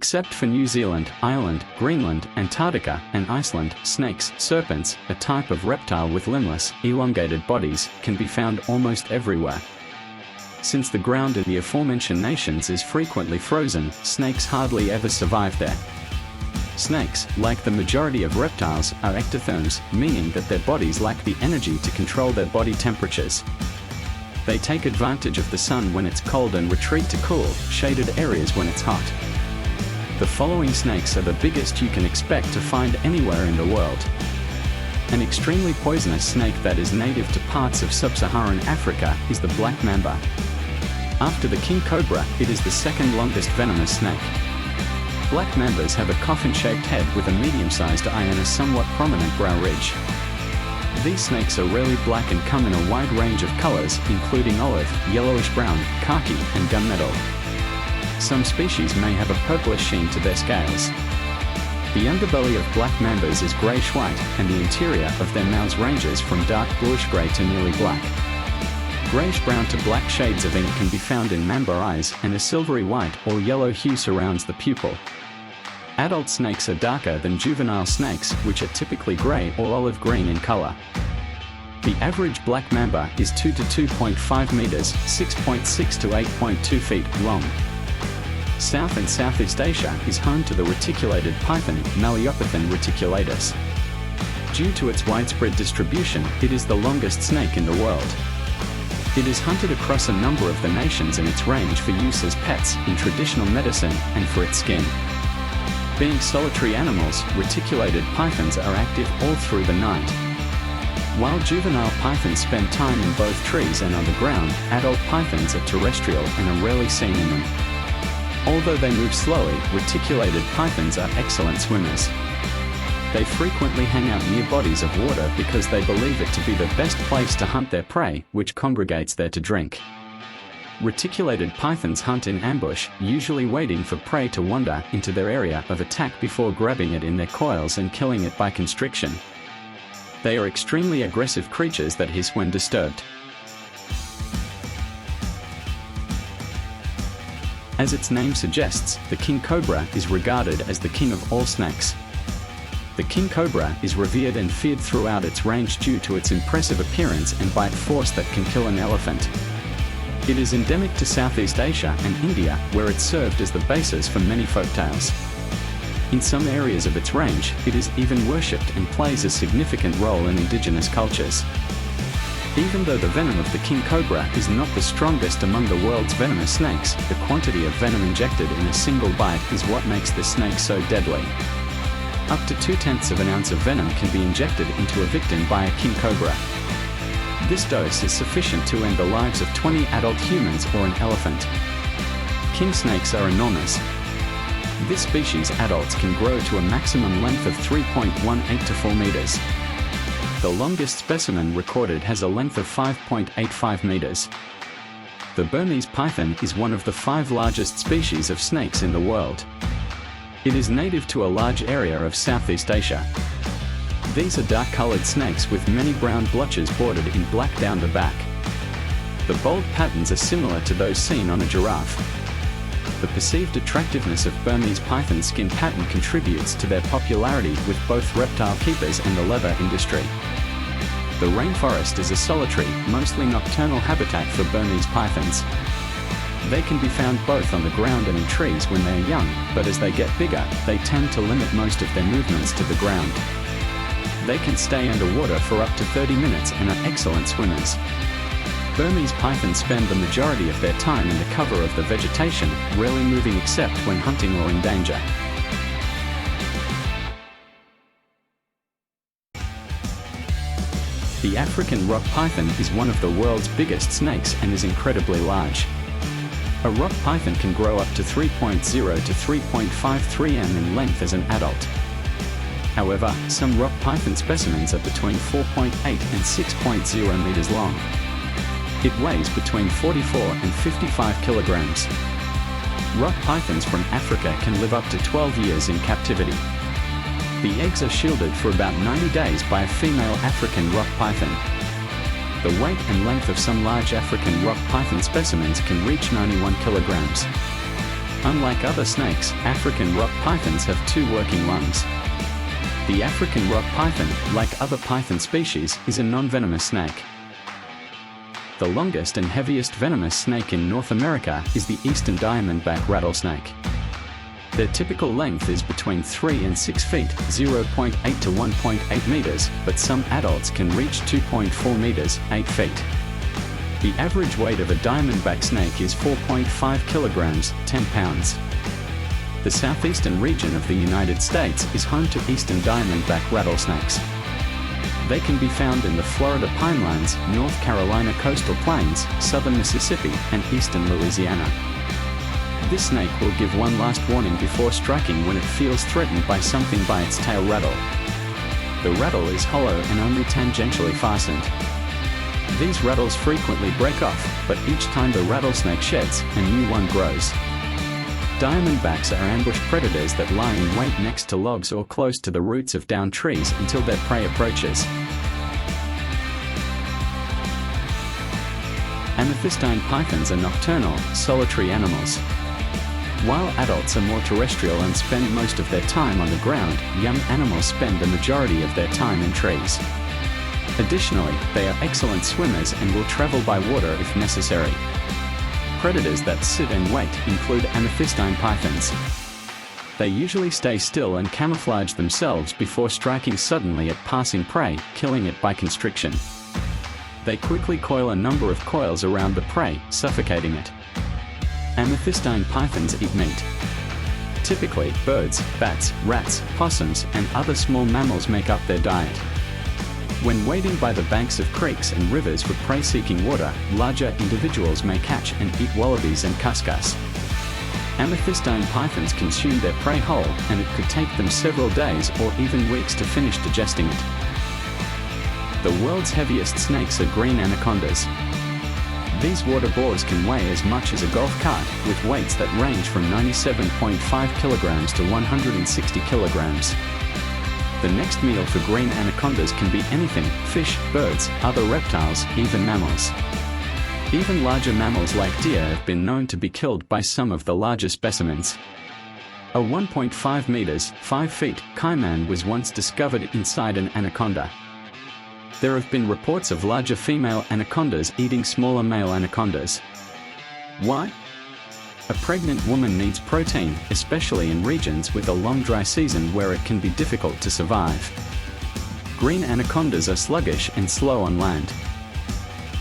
Except for New Zealand, Ireland, Greenland, Antarctica, and Iceland, snakes, serpents, a type of reptile with limbless, elongated bodies, can be found almost everywhere. Since the ground in the aforementioned nations is frequently frozen, snakes hardly ever survive there. Snakes, like the majority of reptiles, are ectotherms, meaning that their bodies lack the energy to control their body temperatures. They take advantage of the sun when it's cold and retreat to cool, shaded areas when it's hot. The following snakes are the biggest you can expect to find anywhere in the world. An extremely poisonous snake that is native to parts of sub-Saharan Africa is the black mamba. After the king cobra, it is the second longest venomous snake. Black mambas have a coffin-shaped head with a medium-sized eye and a somewhat prominent brow ridge. These snakes are rarely black and come in a wide range of colors, including olive, yellowish-brown, khaki, and gunmetal. Some species may have a purplish sheen to their scales. The underbelly of black mambas is grayish-white, and the interior of their mouths ranges from dark bluish-gray to nearly black. Grayish-brown to black shades of ink can be found in mamba eyes, and a silvery white or yellow hue surrounds the pupil. Adult snakes are darker than juvenile snakes, which are typically gray or olive-green in color. The average black mamba is 2 to 2.5 meters, 6.6 to 8.2 feet long. South and Southeast Asia is home to the reticulated python, Maliopithon reticulatus. Due to its widespread distribution, it is the longest snake in the world. It is hunted across a number of the nations in its range for use as pets, in traditional medicine, and for its skin. Being solitary animals, reticulated pythons are active all through the night. While juvenile pythons spend time in both trees and on the ground, adult pythons are terrestrial and are rarely seen in them. Although they move slowly, reticulated pythons are excellent swimmers. They frequently hang out near bodies of water because they believe it to be the best place to hunt their prey, which congregates there to drink. Reticulated pythons hunt in ambush, usually waiting for prey to wander into their area of attack before grabbing it in their coils and killing it by constriction. They are extremely aggressive creatures that hiss when disturbed. As its name suggests, the king cobra is regarded as the king of all snakes. The king cobra is revered and feared throughout its range due to its impressive appearance and bite force that can kill an elephant. It is endemic to Southeast Asia and India, where it served as the basis for many folktales. In some areas of its range, it is even worshipped and plays a significant role in indigenous cultures. Even though the venom of the king cobra is not the strongest among the world's venomous snakes, the quantity of venom injected in a single bite is what makes this snake so deadly. Up to 0.2 of an ounce of venom can be injected into a victim by a king cobra. This dose is sufficient to end the lives of 20 adult humans or an elephant. King snakes are enormous. This species' adults can grow to a maximum length of 3.18 to 4 meters. The longest specimen recorded has a length of 5.85 meters. The Burmese python is one of the 5 largest species of snakes in the world. It is native to a large area of Southeast Asia. These are dark-colored snakes with many brown blotches bordered in black down the back. The bold patterns are similar to those seen on a giraffe. The perceived attractiveness of Burmese python skin pattern contributes to their popularity with both reptile keepers and the leather industry. The rainforest is a solitary, mostly nocturnal habitat for Burmese pythons. They can be found both on the ground and in trees when they are young, but as they get bigger, they tend to limit most of their movements to the ground. They can stay underwater for up to 30 minutes and are excellent swimmers. Burmese pythons spend the majority of their time in the cover of the vegetation, rarely moving except when hunting or in danger. The African rock python is one of the world's biggest snakes and is incredibly large. A rock python can grow up to 3.0 to 3.53 m in length as an adult. However, some rock python specimens are between 4.8 and 6.0 meters long. It weighs between 44 and 55 kilograms. Rock pythons from Africa can live up to 12 years in captivity. The eggs are shielded for about 90 days by a female African rock python. The weight and length of some large African rock python specimens can reach 91 kilograms. Unlike other snakes, African rock pythons have two working lungs. The African rock python, like other python species, is a non-venomous snake. The longest and heaviest venomous snake in North America is the eastern diamondback rattlesnake. Their typical length is between 3 and 6 feet, 0.8 to 1.8 meters, but some adults can reach 2.4 meters, 8 feet. The average weight of a diamondback snake is 4.5 kilograms, 10 pounds. The southeastern region of the United States is home to eastern diamondback rattlesnakes. They can be found in the Florida pinelands, North Carolina coastal plains, southern Mississippi, and eastern Louisiana. This snake will give one last warning before striking when it feels threatened by something by its tail rattle. The rattle is hollow and only tangentially fastened. These rattles frequently break off, but each time the rattlesnake sheds, a new one grows. Diamondbacks are ambush predators that lie in wait next to logs or close to the roots of downed trees until their prey approaches. Amethystine pythons are nocturnal, solitary animals. While adults are more terrestrial and spend most of their time on the ground, young animals spend the majority of their time in trees. Additionally, they are excellent swimmers and will travel by water if necessary. Predators that sit and wait include amethystine pythons. They usually stay still and camouflage themselves before striking suddenly at passing prey, killing it by constriction. They quickly coil a number of coils around the prey, suffocating it. Amethystine pythons eat meat. Typically, birds, bats, rats, possums, and other small mammals make up their diet. When wading by the banks of creeks and rivers for prey-seeking water, larger individuals may catch and eat wallabies and cuscus. Amethystine pythons consume their prey whole, and it could take them several days or even weeks to finish digesting it. The world's heaviest snakes are green anacondas. These water boars can weigh as much as a golf cart, with weights that range from 97.5 kilograms to 160 kilograms. The next meal for green anacondas can be anything: fish, birds, other reptiles, even mammals. Even larger mammals like deer have been known to be killed by some of the larger specimens. A 1.5 meters, 5 feet, caiman was once discovered inside an anaconda. There have been reports of larger female anacondas eating smaller male anacondas. Why? A pregnant woman needs protein, especially in regions with a long dry season where it can be difficult to survive. Green anacondas are sluggish and slow on land.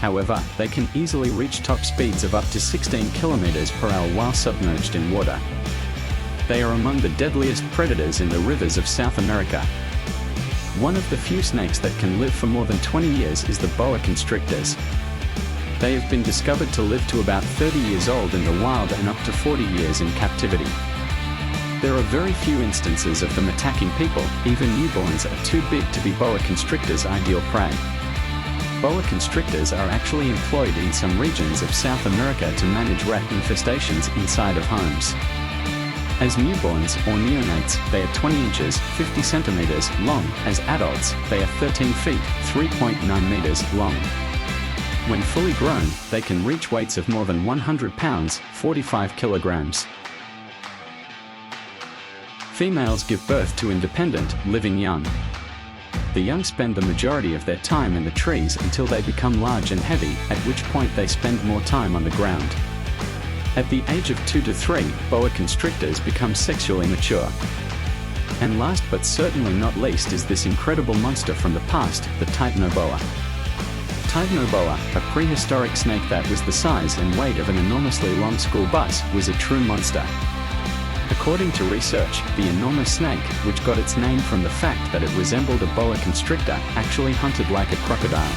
However, they can easily reach top speeds of up to 16 kilometers per hour while submerged in water. They are among the deadliest predators in the rivers of South America. One of the few snakes that can live for more than 20 years is the boa constrictors. They have been discovered to live to about 30 years old in the wild and up to 40 years in captivity. There are very few instances of them attacking people. Even newborns are too big to be boa constrictors' ideal prey. Boa constrictors are actually employed in some regions of South America to manage rat infestations inside of homes. As newborns or neonates, they are 20 inches, 50 centimeters long. As adults, they are 13 feet, 3.9 meters long. When fully grown, they can reach weights of more than 100 pounds, 45 kilograms. Females give birth to independent, living young. The young spend the majority of their time in the trees until they become large and heavy, at which point they spend more time on the ground. At the age of 2 to 3, boa constrictors become sexually mature. And last but certainly not least is this incredible monster from the past, the titanoboa. Titanoboa, a prehistoric snake that was the size and weight of an enormously long school bus, was a true monster. According to research, the enormous snake, which got its name from the fact that it resembled a boa constrictor, actually hunted like a crocodile.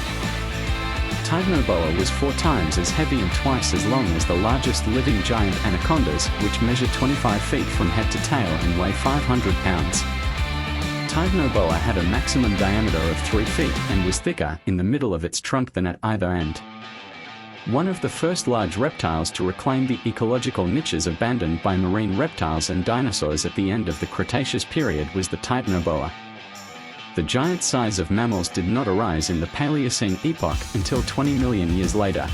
Titanoboa was 4 times as heavy and twice as long as the largest living giant anacondas, which measure 25 feet from head to tail and weigh 500 pounds. Titanoboa had a maximum diameter of 3 feet and was thicker in the middle of its trunk than at either end. One of the first large reptiles to reclaim the ecological niches abandoned by marine reptiles and dinosaurs at the end of the Cretaceous period was the Titanoboa. The giant size of mammals did not arise in the Paleocene epoch until 20 million years later.